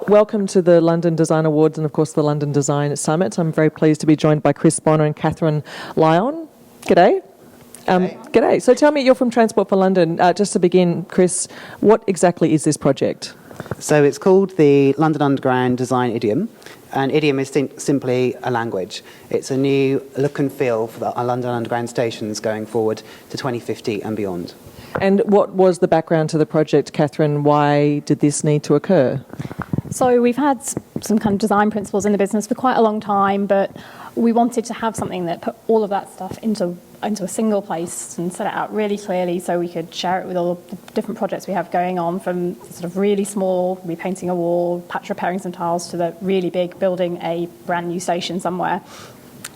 Welcome to the London Design Awards and, of course, the London Design Summit. I'm very pleased to be joined by Chris Bonner and Catherine Lyon. G'day. G'day. So tell me, you're from Transport for London. Just to begin, Chris, what exactly is this project? So it's called the London Underground Design Idiom, and Idiom is simply a language. It's a new look and feel for our London Underground stations going forward to 2050 and beyond. And what was the background to the project, Catherine? Why did this need to occur? So we've had some kind of design principles in the business for quite a long time, but we wanted to have something that put all of that stuff into a single place and set it out really clearly so we could share it with all the different projects we have going on, from sort of really small, repainting a wall, patch repairing some tiles, to the really big, building a brand new station somewhere.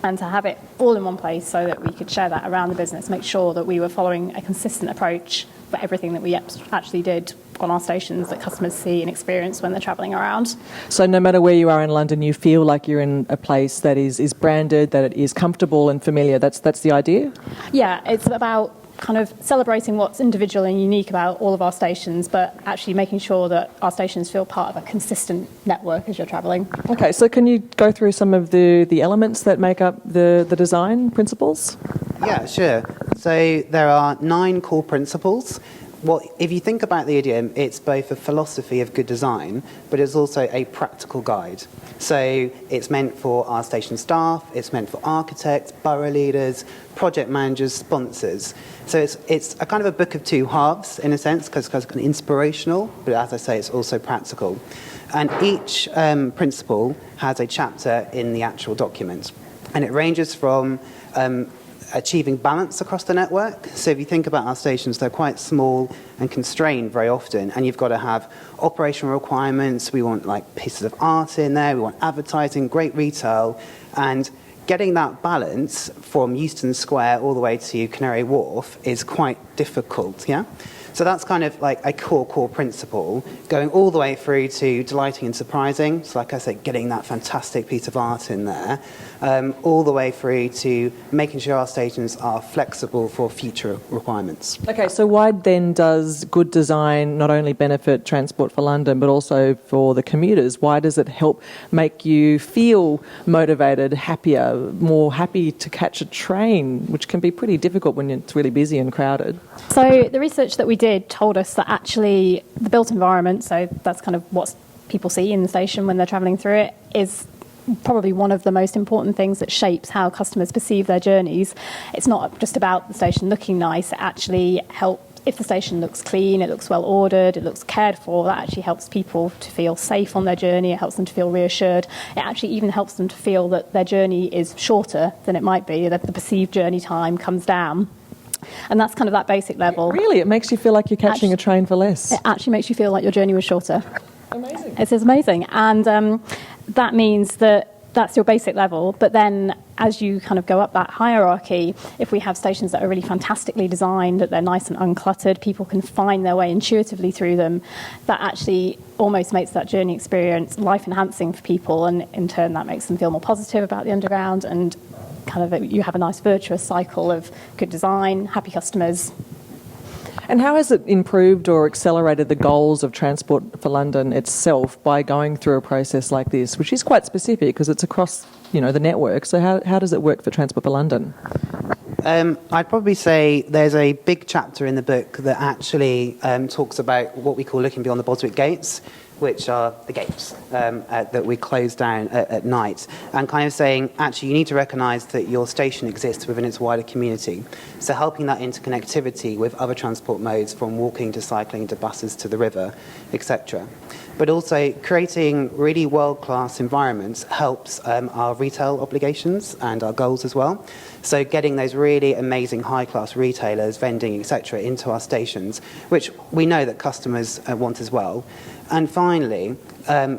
And to have it all in one place so that we could share that around the business, make sure that we were following a consistent approach for everything that we actually did on our stations that customers see and experience when they're travelling around. So no matter where you are in London, you feel like you're in a place that is branded, that it is comfortable and familiar. That's the idea? Yeah, it's about kind of celebrating what's individual and unique about all of our stations, but actually making sure that our stations feel part of a consistent network as you're travelling. Okay, so can you go through some of the elements that make up the design principles? Yeah, sure. So there are 9 core principles. Well, if you think about the idiom, it's both a philosophy of good design, but it's also a practical guide. So it's meant for our station staff, it's meant for architects, borough leaders, project managers, sponsors. So it's a kind of a book of two halves, in a sense, because it's kind of inspirational, but as I say, it's also practical. And each principle has a chapter in the actual document. And it ranges from achieving balance across the network. So if you think about our stations, they're quite small and constrained very often, and you've got to have operational requirements. We want like pieces of art in there, we want advertising, great retail, and getting that balance from Euston Square all the way to Canary Wharf is quite difficult, yeah? So that's kind of like a core principle, going all the way through to delighting and surprising. So like I said, getting that fantastic piece of art in there, all the way through to making sure our stations are flexible for future requirements. Okay, so why then does good design not only benefit Transport for London, but also for the commuters? Why does it help make you feel motivated, happier, more happy to catch a train, which can be pretty difficult when it's really busy and crowded? So the research that we did told us that actually the built environment, so that's kind of what people see in the station when they're travelling through it, is probably one of the most important things that shapes how customers perceive their journeys. It's not just about the station looking nice, it actually helps. If the station looks clean, it looks well ordered, it looks cared for, that actually helps people to feel safe on their journey, it helps them to feel reassured. It actually even helps them to feel that their journey is shorter than it might be, that the perceived journey time comes down. And that's kind of that basic level. Really? It makes you feel like you're catching a train for less? It actually makes you feel like your journey was shorter. Amazing. It is amazing. And that means that that's your basic level. But then as you kind of go up that hierarchy, if we have stations that are really fantastically designed, that they're nice and uncluttered, people can find their way intuitively through them, that actually almost makes that journey experience life-enhancing for people. And in turn, that makes them feel more positive about the Underground, and kind of you have a nice virtuous cycle of good design, happy customers. And how has it improved or accelerated the goals of Transport for London itself by going through a process like this, which is quite specific because it's across, the network? So how does it work for Transport for London? I'd probably say there's a big chapter in the book that actually talks about what we call looking beyond the Boswick gates, which are the gates that we close down at night, and kind of saying, actually, you need to recognise that your station exists within its wider community. So helping that interconnectivity with other transport modes, from walking to cycling to buses to the river, etc. But also creating really world-class environments helps our retail obligations and our goals as well. So getting those really amazing high-class retailers, vending, etc., into our stations, which we know that customers want as well. And finally,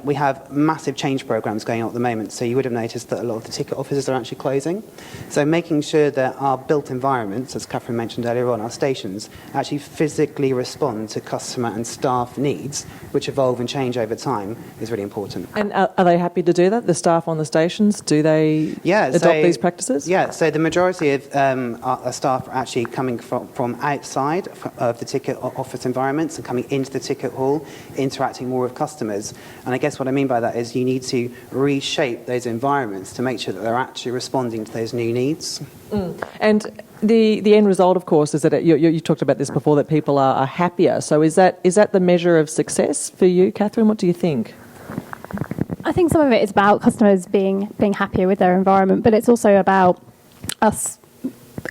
we have massive change programs going on at the moment. So you would have noticed that a lot of the ticket offices are actually closing. So making sure that our built environments, as Catherine mentioned earlier on, our stations, actually physically respond to customer and staff needs, which evolve and change over time, is really important. And are they happy to do that, the staff on the stations? Do they adopt these practices? Yeah, so the majority of our staff are actually coming from outside of the ticket office environments and coming into the ticket hall, interacting more with customers. And I guess what I mean by that is you need to reshape those environments to make sure that they're actually responding to those new needs. And the end result, of course, is that you talked about this before, that people are happier. So is that the measure of success for you, Catherine? What do you think? I think some of it is about customers being happier with their environment, but it's also about us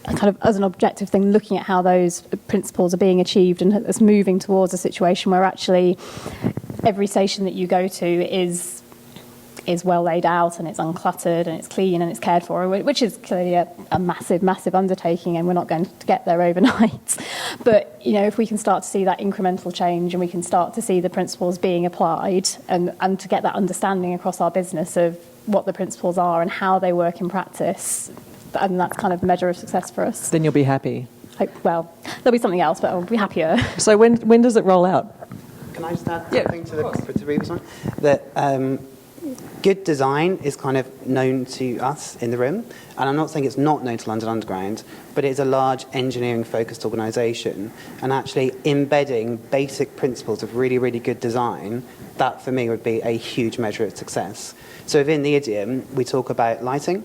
kind of as an objective thing looking at how those principles are being achieved and us moving towards a situation where actually every station that you go to is well laid out and it's uncluttered and it's clean and it's cared for, which is clearly a massive, massive undertaking, and we're not going to get there overnight. But, if we can start to see that incremental change and we can start to see the principles being applied and to get that understanding across our business of what the principles are and how they work in practice, and that's kind of a measure of success for us. Then you'll be happy. Well, there'll be something else, but I'll be happier. So when does it roll out? Can I just add something to the previous one? That good design is kind of known to us in the room, and I'm not saying it's not known to London Underground, but it's a large engineering-focused organisation, and actually embedding basic principles of really, really good design, that for me would be a huge measure of success. So within the Idiom, we talk about lighting,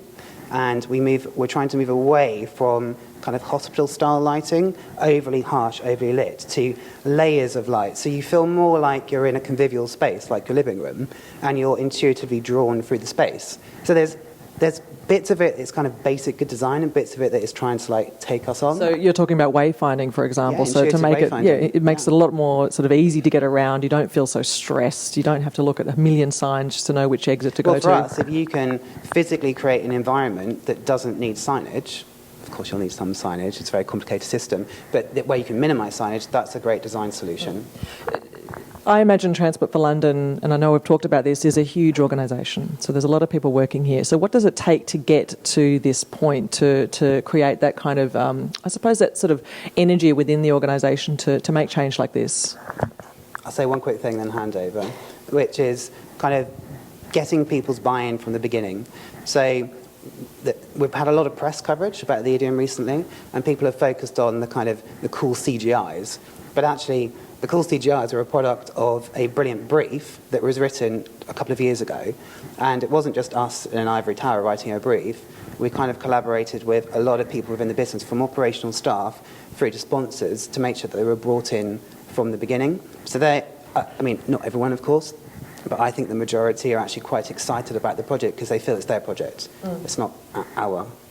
and we're trying to move away from kind of hospital-style lighting, overly harsh, overly lit, to layers of light. So you feel more like you're in a convivial space, like your living room, and you're intuitively drawn through the space. So there's bits of it, it's kind of basic good design, and bits of it that is trying to take us on. So you're talking about wayfinding, for example. Yeah, so to make wayfinding. it makes it a lot more sort of easy to get around. You don't feel so stressed. You don't have to look at a million signs just to know which exit to go to. Well, for us, if you can physically create an environment that doesn't need signage, of course you'll need some signage, it's a very complicated system, but where you can minimise signage, that's a great design solution. I imagine Transport for London, and I know we've talked about this, is a huge organisation. So there's a lot of people working here. So what does it take to get to this point, to create that kind of, I suppose, that sort of energy within the organisation to make change like this? I'll say one quick thing, then hand over, which is kind of getting people's buy-in from the beginning. So we've had a lot of press coverage about the Idiom recently, and people have focused on the cool CGIs. But actually, the cool CGIs are a product of a brilliant brief that was written a couple of years ago. And it wasn't just us in an ivory tower writing a brief. We kind of collaborated with a lot of people within the business, from operational staff through to sponsors, to make sure that they were brought in from the beginning. So not everyone, of course, but I think the majority are actually quite excited about the project because they feel it's their project. It's not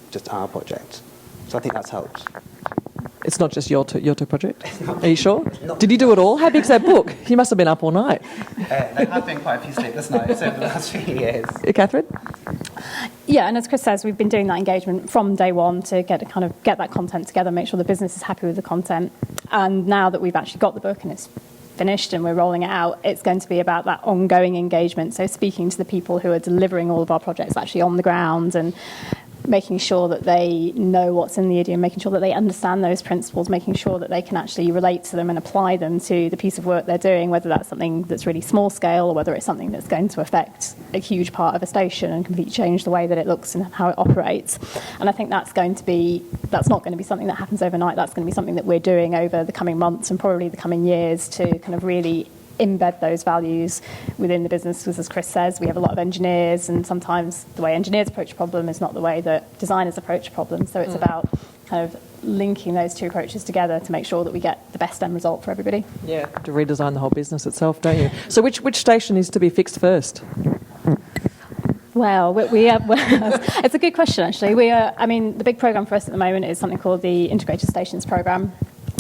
just our project. So I think that's helped. It's not just your two project? Are you sure? Did you do it all? How big's that book? You must have been up all night. There have been quite a few sleepless nights over the last few years. Catherine? Yeah, and as Chris says, we've been doing that engagement from day one to get that content together, make sure the business is happy with the content. And now that we've actually got the book and it's finished and we're rolling it out, it's going to be about that ongoing engagement. So speaking to the people who are delivering all of our projects actually on the ground and making sure that they know what's in the Idiom, making sure that they understand those principles, making sure that they can actually relate to them and apply them to the piece of work they're doing, whether that's something that's really small scale or whether it's something that's going to affect a huge part of a station and completely change the way that it looks and how it operates. And I think that's not going to be something that happens overnight. That's going to be something that we're doing over the coming months and probably the coming years to kind of really embed those values within the business, because as Chris says, we have a lot of engineers, and sometimes the way engineers approach a problem is not the way that designers approach a problem. So it's about kind of linking those two approaches together to make sure that we get the best end result for everybody. Yeah, to redesign the whole business itself, don't you? So which station is to be fixed first? Well, it's a good question, actually. The big program for us at the moment is something called the Integrated Stations Program,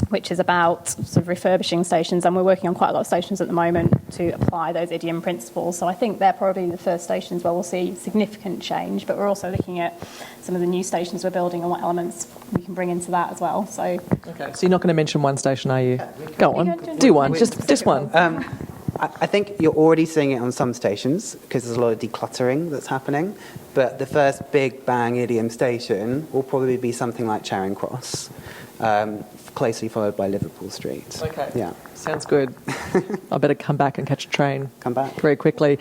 which is about sort of refurbishing stations, and we're working on quite a lot of stations at the moment to apply those Idiom principles. So I think they're probably the first stations where we'll see significant change, but we're also looking at some of the new stations we're building and what elements we can bring into that as well. So, okay, so you're not going to mention one station, are you? Go on, do one, just one. I think you're already seeing it on some stations because there's a lot of decluttering that's happening, but the first big bang Idiom station will probably be something like Charing Cross, closely followed by Liverpool Street. Okay. Yeah. Sounds good. I better come back and catch a train. Come back. Very quickly.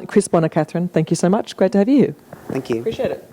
Chris, Bonner, Catherine, thank you so much. Great to have you. Thank you. Appreciate it.